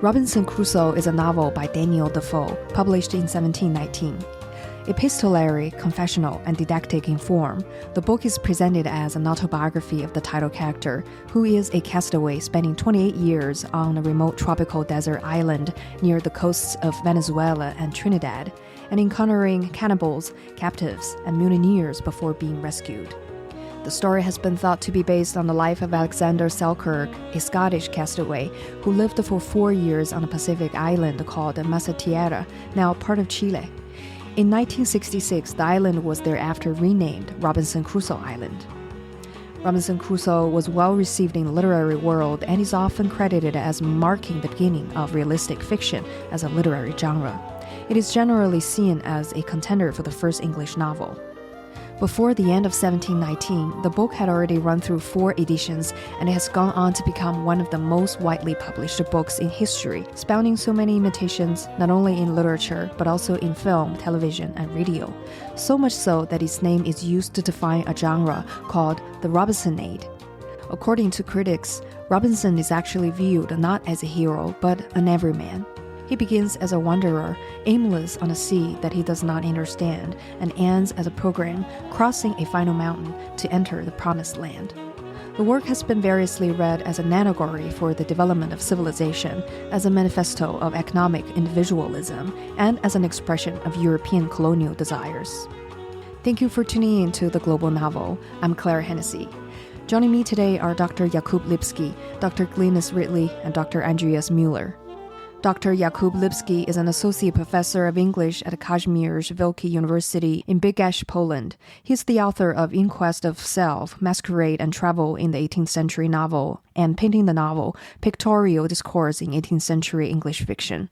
Robinson Crusoe is a novel by Daniel Defoe, published in 1719. Epistolary, confessional, and didactic in form, the book is presented as an autobiography of the title character, who is a castaway spending 28 years on a remote tropical desert island near the coasts of Venezuela and Trinidad, and encountering cannibals, captives, and mutineers before being rescued. The story has been thought to be based on the life of Alexander Selkirk, a Scottish castaway who lived for 4 years on a Pacific island called Masquerade, now part of Chile. In 1966, the island was thereafter renamed Robinson Crusoe Island. Robinson Crusoe was well received in the literary world and is often credited as marking the beginning of realistic fiction as a literary genre. It is generally seen as a contender for the first English novel. Before the end of 1719, the book had already run through 4 editions, and it has gone on to become one of the most widely published books in history, spawning so many imitations not only in literature but also in film, television, and radio. So much so that its name is used to define a genre called the Robinsonade. According to critics, Robinson is actually viewed not as a hero but an everyman. He begins as a wanderer, aimless on a sea that he does not understand, and ends as a pilgrim, crossing a final mountain to enter the promised land. The work has been variously read as an allegory for the development of civilization, as a manifesto of economic individualism, and as an expression of European colonial desires. Thank you for tuning in to The Global Novel. I'm Claire Hennessy. Joining me today are Dr. Jakub Lipski, Dr. Glynis Ridley, and Dr. Andreas Mueller. Dr. Jakub Lipski is an associate professor of English at Kazimierz Wielki University in Bydgoszcz, Poland. He is the author of In Quest of Self, Masquerade and Travel in the 18th-Century Novel, and Painting the Novel, Pictorial Discourse in 18th-Century English Fiction.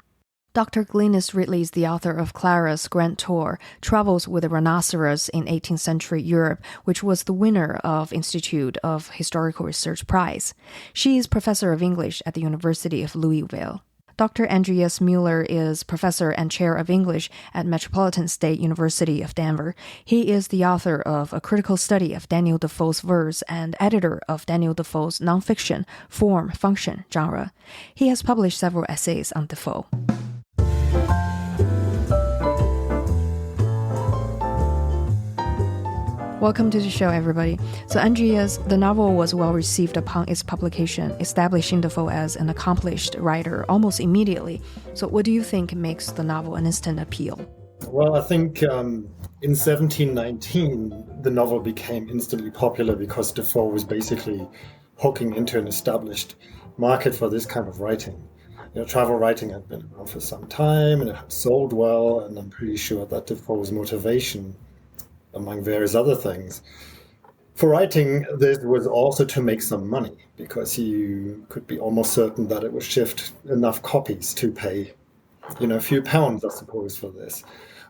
Dr. Glynis Ridley is the author of Clara's Grand Tour, Travels with a Rhinoceros in 18th-Century Europe, which was the winner of Institute of Historical Research Prize. She is professor of English at the University of Louisville. Dr. Andreas Mueller is professor and chair of English at Metropolitan State University of Denver. He is the author of a critical study of Daniel Defoe's verse and editor of Daniel Defoe's nonfiction, Form, Function genre. He has published several essays on Defoe. Welcome to the show, everybody. So, Andreas, the novel was well received upon its publication, establishing Defoe as an accomplished writer almost immediately. So, what do you think makes the novel an instant appeal? Well, I think in 1719, the novel became instantly popular because Defoe was basically hooking into an established market for this kind of writing. Travel writing had been around for some time and it had sold well, and I'm pretty sure that Defoe's motivation, among various other things, for writing this was also to make some money, because you could be almost certain that it would shift enough copies to pay, a few pounds, I suppose, for this.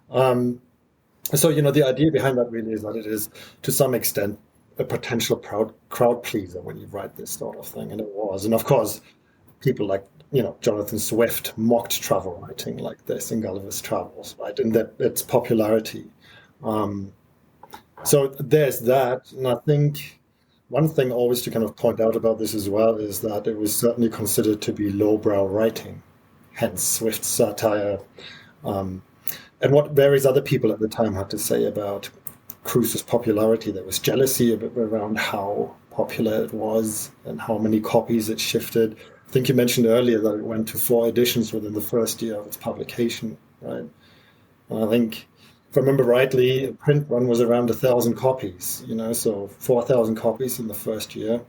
So, the idea behind that really is that it is, to some extent, a potential crowd pleaser when you write this sort of thing, and it was. And of course, people like, Jonathan Swift mocked travel writing like this in Gulliver's Travels, right? And that its popularity. So there's that, and I think one thing always to kind of point out about this as well is that it was certainly considered to be lowbrow writing, hence Swift's satire, and what various other people at the time had to say about Crusoe's popularity. There was jealousy around how popular it was and how many copies it shifted. I think you mentioned earlier that it went to 4 editions within the first year of its publication, right? And I think, if I remember rightly, a print run was around 1,000 copies, so 4,000 copies in the first year.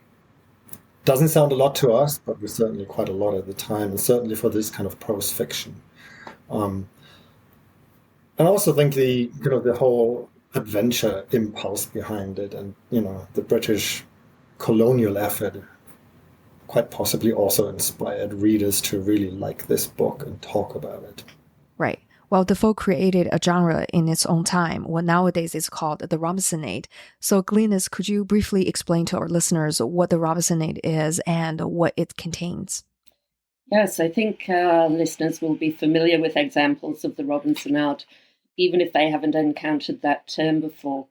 Doesn't sound a lot to us, but was certainly quite a lot at the time, and certainly for this kind of prose fiction. And I also think the whole adventure impulse behind it, and the British colonial effort, quite possibly also inspired readers to really like this book and talk about it. Right. Well, Defoe created a genre in its own time, what nowadays is called the Robinsonade. So, Glynis, could you briefly explain to our listeners what the Robinsonade is and what it contains? Yes, I think listeners will be familiar with examples of the Robinsonade, even if they haven't encountered that term before.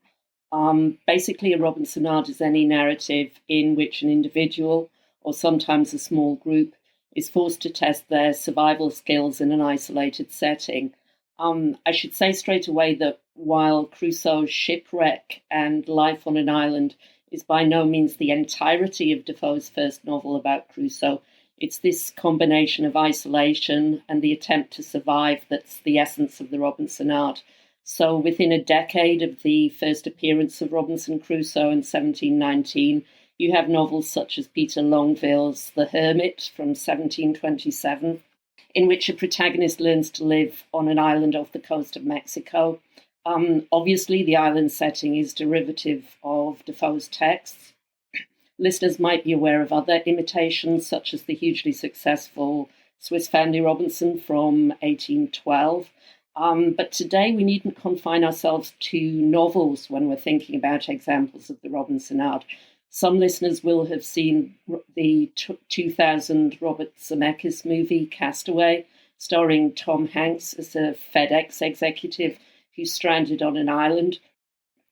Basically, a Robinsonade is any narrative in which an individual, or sometimes a small group, is forced to test their survival skills in an isolated setting. I should say straight away that while Crusoe's shipwreck and life on an island is by no means the entirety of Defoe's first novel about Crusoe, it's this combination of isolation and the attempt to survive that's the essence of the Robinsonade. So within a decade of the first appearance of Robinson Crusoe in 1719, you have novels such as Peter Longville's The Hermit from 1727, in which a protagonist learns to live on an island off the coast of Mexico. Obviously, the island setting is derivative of Defoe's texts. Listeners might be aware of other imitations, such as the hugely successful Swiss Family Robinson from 1812. But today we needn't confine ourselves to novels when we're thinking about examples of the Robinsonade. Some listeners will have seen the 2000 Robert Zemeckis movie Castaway, starring Tom Hanks as a FedEx executive who's stranded on an island.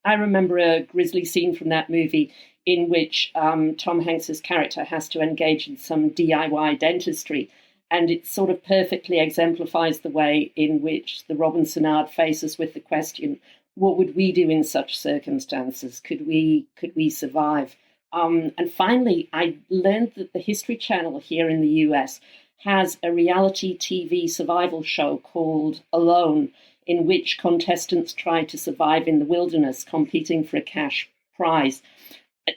I remember a grisly scene from that movie in which Tom Hanks's character has to engage in some DIY dentistry. And it sort of perfectly exemplifies the way in which the Robinsonade faces with the question, what would we do in such circumstances? Could we survive? And finally, I learned that the History Channel here in the US has a reality TV survival show called Alone, in which contestants try to survive in the wilderness, competing for a cash prize.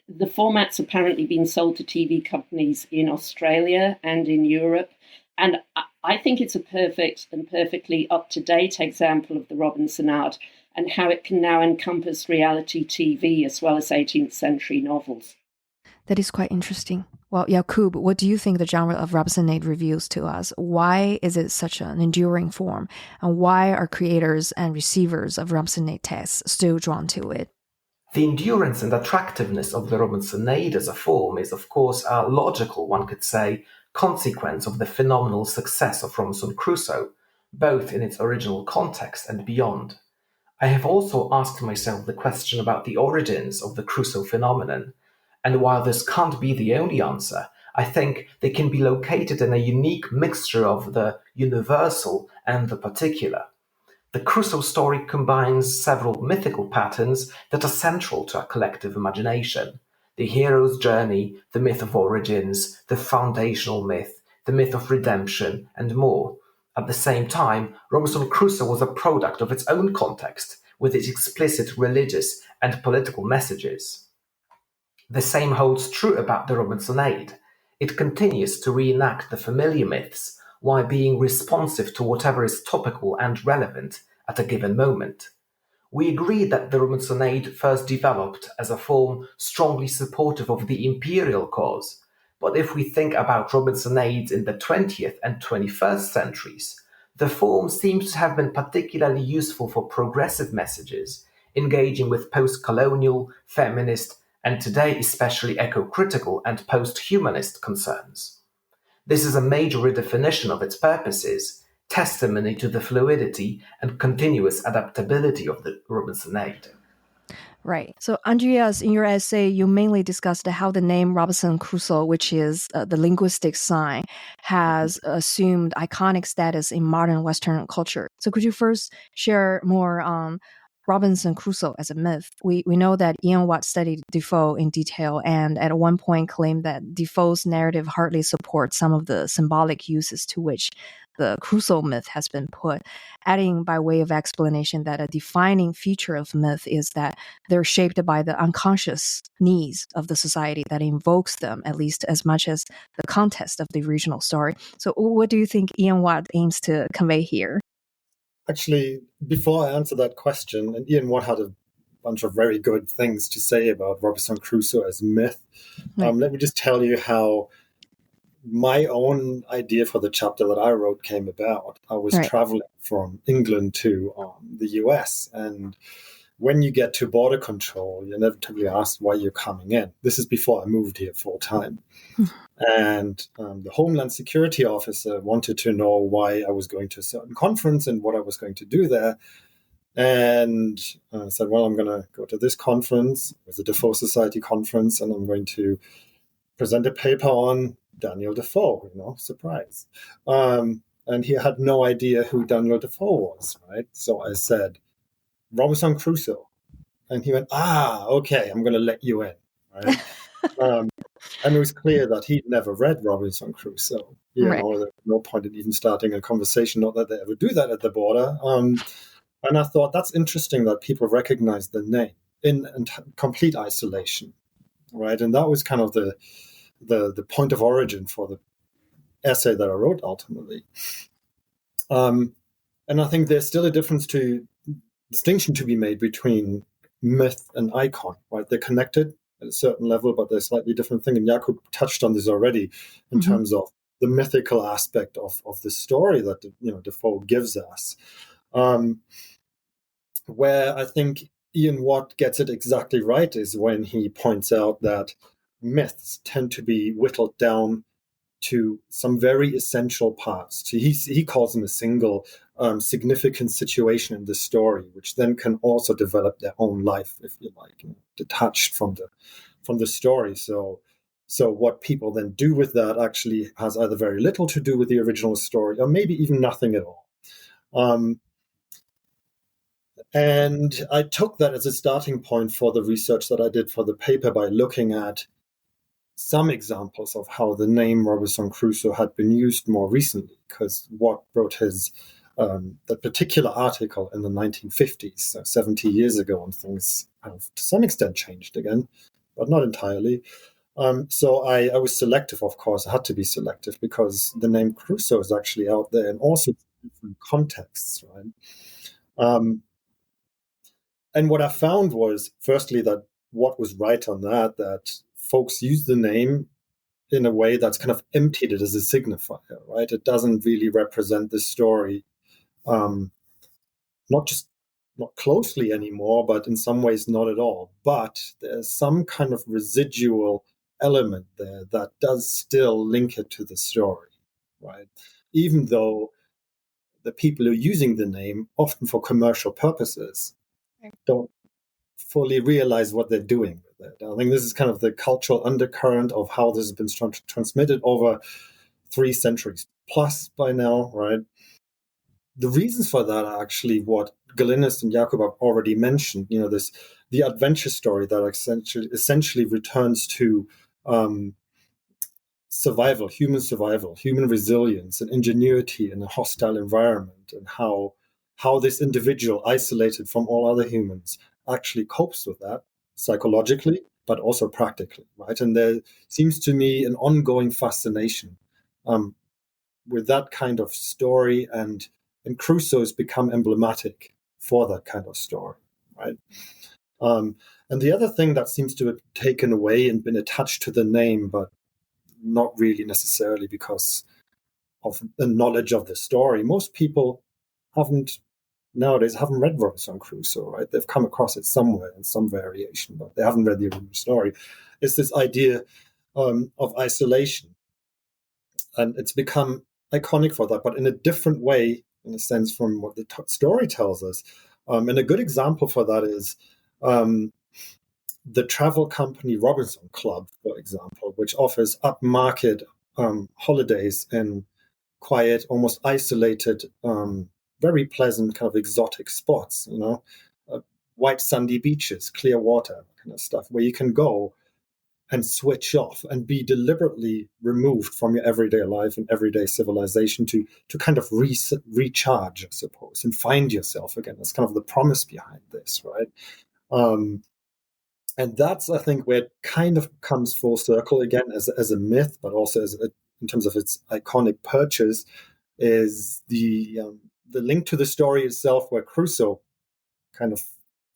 The format's apparently been sold to TV companies in Australia and in Europe. And I think it's a perfect and perfectly up-to-date example of the Robinsonade and how it can now encompass reality TV as well as 18th century novels. That is quite interesting. Well, Jakub, what do you think the genre of Robinsonade reveals to us? Why is it such an enduring form? And why are creators and receivers of Robinsonade texts still drawn to it? The endurance and attractiveness of the Robinsonade as a form is, of course, a logical, one could say, consequence of the phenomenal success of Robinson Crusoe, both in its original context and beyond. I have also asked myself the question about the origins of the Crusoe phenomenon, and while this can't be the only answer, I think they can be located in a unique mixture of the universal and the particular. The Crusoe story combines several mythical patterns that are central to our collective imagination. The hero's journey, the myth of origins, the foundational myth, the myth of redemption, and more. At the same time, Robinson Crusoe was a product of its own context, with its explicit religious and political messages. The same holds true about the Robinsonade. It continues to reenact the familiar myths while being responsive to whatever is topical and relevant at a given moment. We agree that the Robinsonade first developed as a form strongly supportive of the imperial cause, but if we think about Robinsonades in the 20th and 21st centuries, the form seems to have been particularly useful for progressive messages, engaging with post-colonial, feminist, and today especially eco-critical and post-humanist concerns. This is a major redefinition of its purposes, testimony to the fluidity and continuous adaptability of the Robinsonade. Right. So, Andreas, in your essay, you mainly discussed how the name Robinson Crusoe, which is the linguistic sign, has assumed iconic status in modern Western culture. So, could you first share more on Robinson Crusoe as a myth? We know that Ian Watt studied Defoe in detail and at one point claimed that Defoe's narrative hardly supports some of the symbolic uses to which the Crusoe myth has been put, adding by way of explanation that a defining feature of myth is that they're shaped by the unconscious needs of the society that invokes them, at least as much as the context of the original story. So what do you think Ian Watt aims to convey here? Actually, before I answer that question, and Ian Watt had a bunch of very good things to say about Robinson Crusoe as myth. Right. Let me just tell you how my own idea for the chapter that I wrote came about. I was traveling from England to the US, and when you get to border control, you're inevitably asked why you're coming in. This is before I moved here full time. And the Homeland Security officer wanted to know why I was going to a certain conference and what I was going to do there. And I said, well, I'm going to go to this conference, it was a Defoe Society conference, and I'm going to present a paper on Daniel Defoe, surprise. And he had no idea who Daniel Defoe was, right? So I said, Robinson Crusoe. And he went, okay, I'm going to let you in, right? And it was clear that he'd never read Robinson Crusoe. Right. There was no point in even starting a conversation, not that they ever do that at the border. And I thought that's interesting that people recognize the name in complete isolation, right? And that was kind of the point of origin for the essay that I wrote ultimately. And I think there's still a distinction to be made between myth and icon, right? They're connected at a certain level, but they're slightly different thing. And Jakub touched on this already in terms of the mythical aspect of the story that Defoe gives us. Where I think Ian Watt gets it exactly right is when he points out that myths tend to be whittled down to some very essential parts. He calls them a single significant situation in the story, which then can also develop their own life, if you like, detached from the story. So what people then do with that actually has either very little to do with the original story, or maybe even nothing at all. And I took that as a starting point for the research that I did for the paper by looking at some examples of how the name Robinson Crusoe had been used more recently, because Watt wrote that particular article in the 1950s, so 70 years ago, and things have to some extent changed again, but not entirely. So I was selective, of course. I had to be selective because the name Crusoe is actually out there in all sorts of different contexts, right? And what I found was, firstly, that Watt was right on that folks use the name in a way that's kind of emptied it as a signifier, right? It doesn't really represent the story, not closely anymore, but in some ways not at all. But there's some kind of residual element there that does still link it to the story, right? Even though the people who are using the name, often for commercial purposes, don't fully realize what they're doing with it. I think this is kind of the cultural undercurrent of how this has been transmitted over 3 centuries plus by now, right? The reasons for that are actually what Glynis and Jakub have already mentioned. The adventure story that essentially returns to survival, human resilience, and ingenuity in a hostile environment, and how this individual, isolated from all other humans, actually copes with that psychologically, but also practically, right? And there seems to me an ongoing fascination with that kind of story, and Crusoe has become emblematic for that kind of story, right? And the other thing that seems to have taken away and been attached to the name, but not really necessarily because of the knowledge of the story, most people nowadays haven't read Robinson Crusoe, right? They've come across it somewhere in some variation, but they haven't read the original story. It's this idea of isolation. And it's become iconic for that, but in a different way, in a sense, from what the story tells us. And a good example for that is the travel company Robinson Club, for example, which offers upmarket holidays in quiet, almost isolated, very pleasant kind of exotic spots, white sandy beaches, clear water, kind of stuff, where you can go and switch off and be deliberately removed from your everyday life and everyday civilization to kind of recharge, I suppose, and find yourself again. That's kind of the promise behind this, right? And that's, I think, where it kind of comes full circle again as a myth, but also in terms of its iconic purchase, is the link to the story itself, where Crusoe kind of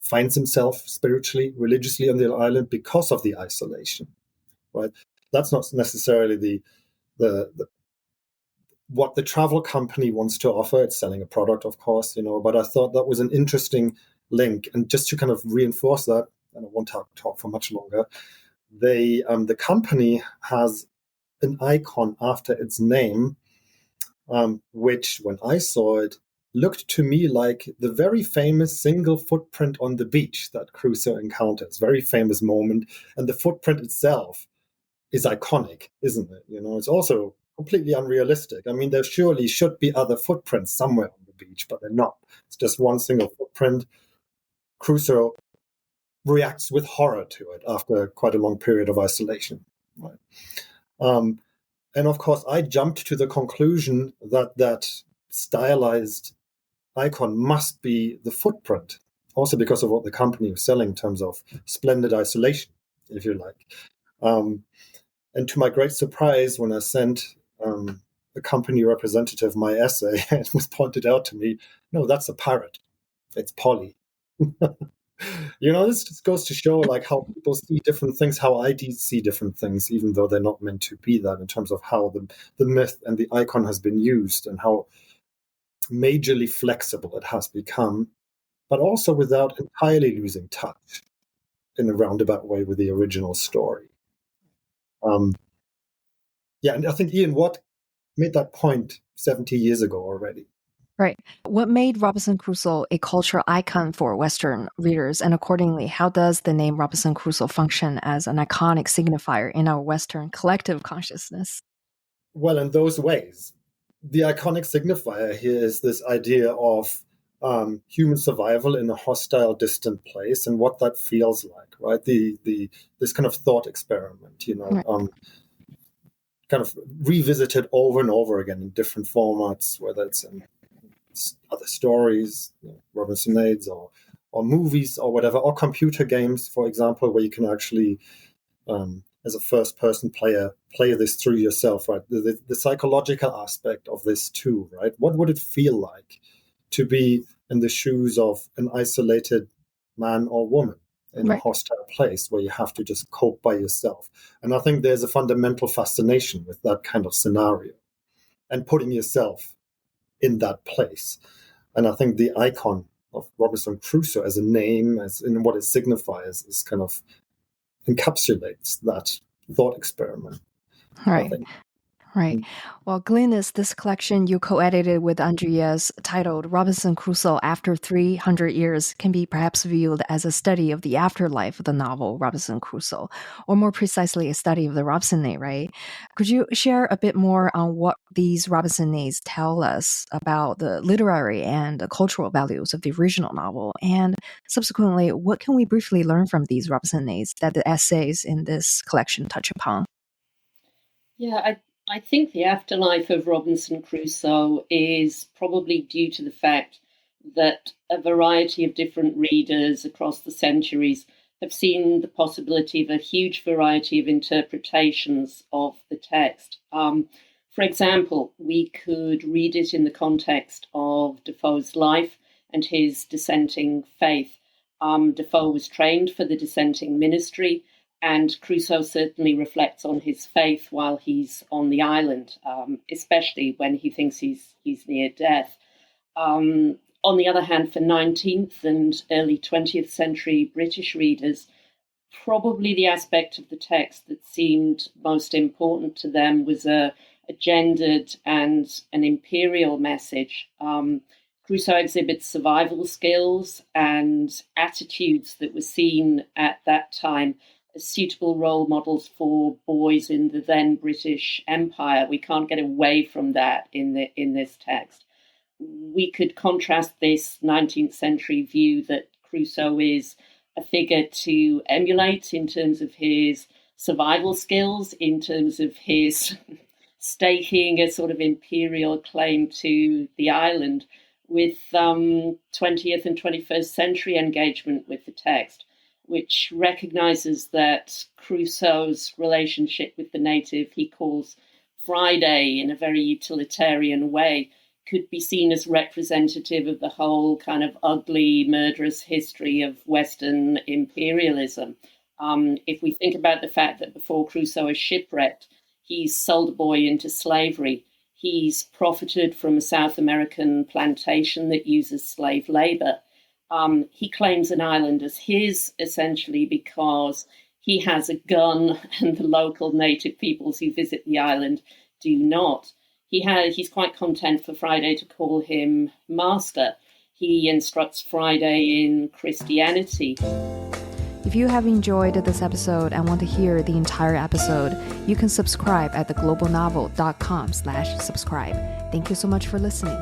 finds himself spiritually, religiously on the island because of the isolation, right? That's not necessarily the what the travel company wants to offer. It's selling a product, of course, but I thought that was an interesting link. And just to kind of reinforce that, and I won't talk for much longer, the company has an icon after its name, which, when I saw it, looked to me like the very famous single footprint on the beach that Crusoe encounters, very famous moment. And the footprint itself is iconic, isn't it? It's also completely unrealistic. I mean, there surely should be other footprints somewhere on the beach, but they're not. It's just one single footprint. Crusoe reacts with horror to it after quite a long period of isolation. Right? And of course, I jumped to the conclusion that stylized icon must be the footprint, also because of what the company was selling in terms of splendid isolation, if you like. And to my great surprise, when I sent the company representative my essay, it was pointed out to me, no, that's a parrot. It's Polly. This just goes to show like how people see different things, how I see different things, even though they're not meant to be that, in terms of how the myth and the icon has been used and how majorly flexible it has become, but also without entirely losing touch in a roundabout way with the original story. And I think Ian Watt made that point 70 years ago already. Right. What made Robinson Crusoe a cultural icon for Western readers? And accordingly, how does the name Robinson Crusoe function as an iconic signifier in our Western collective consciousness? Well, in those ways. The iconic signifier here is this idea of human survival in a hostile, distant place and what that feels like, right? This kind of thought experiment, right. Kind of revisited over and over again in different formats, whether it's in other stories, Robinsonades or movies or whatever, or computer games, for example, where you can actually, as a first-person player, play this through yourself, right? The psychological aspect of this too, right? What would it feel like to be in the shoes of an isolated man or woman in a hostile place where you have to just cope by yourself? And I think there's a fundamental fascination with that kind of scenario and putting yourself in that place. And I think the icon of Robinson Crusoe as a name, as in what it signifies, is kind of encapsulates that thought experiment. Right. Well, Glynis, this collection you co-edited with Andreas, titled Robinson Crusoe After 300 Years, can be perhaps viewed as a study of the afterlife of the novel Robinson Crusoe, or more precisely, a study of the Robinsonade, right? Could you share a bit more on what these Robinsonades tell us about the literary and the cultural values of the original novel? And subsequently, what can we briefly learn from these Robinsonades that the essays in this collection touch upon? Yeah, I think the afterlife of Robinson Crusoe is probably due to the fact that a variety of different readers across the centuries have seen the possibility of a huge variety of interpretations of the text. For example, we could read it in the context of Defoe's life and his dissenting faith. Defoe was trained for the dissenting ministry, and Crusoe certainly reflects on his faith while he's on the island, especially when he thinks he's near death. On the other hand, for 19th and early 20th century British readers, probably the aspect of the text that seemed most important to them was a gendered and an imperial message. Crusoe exhibits survival skills and attitudes that were seen at that time as suitable role models for boys in the then British Empire. We can't get away from that in this text. We could contrast this 19th century view that Crusoe is a figure to emulate in terms of his survival skills, in terms of his staking a sort of imperial claim to the island, with 20th and 21st century engagement with the text, which recognizes that Crusoe's relationship with the native he calls Friday in a very utilitarian way could be seen as representative of the whole kind of ugly, murderous history of Western imperialism. If we think about the fact that before Crusoe is shipwrecked, he's sold a boy into slavery. He's profited from a South American plantation that uses slave labor. He claims an island as his, essentially, because he has a gun and the local native peoples who visit the island do not. he's quite content for Friday to call him master. He instructs Friday in Christianity. If you have enjoyed this episode and want to hear the entire episode, you can subscribe at theglobalnovel.com/subscribe. Thank you so much for listening.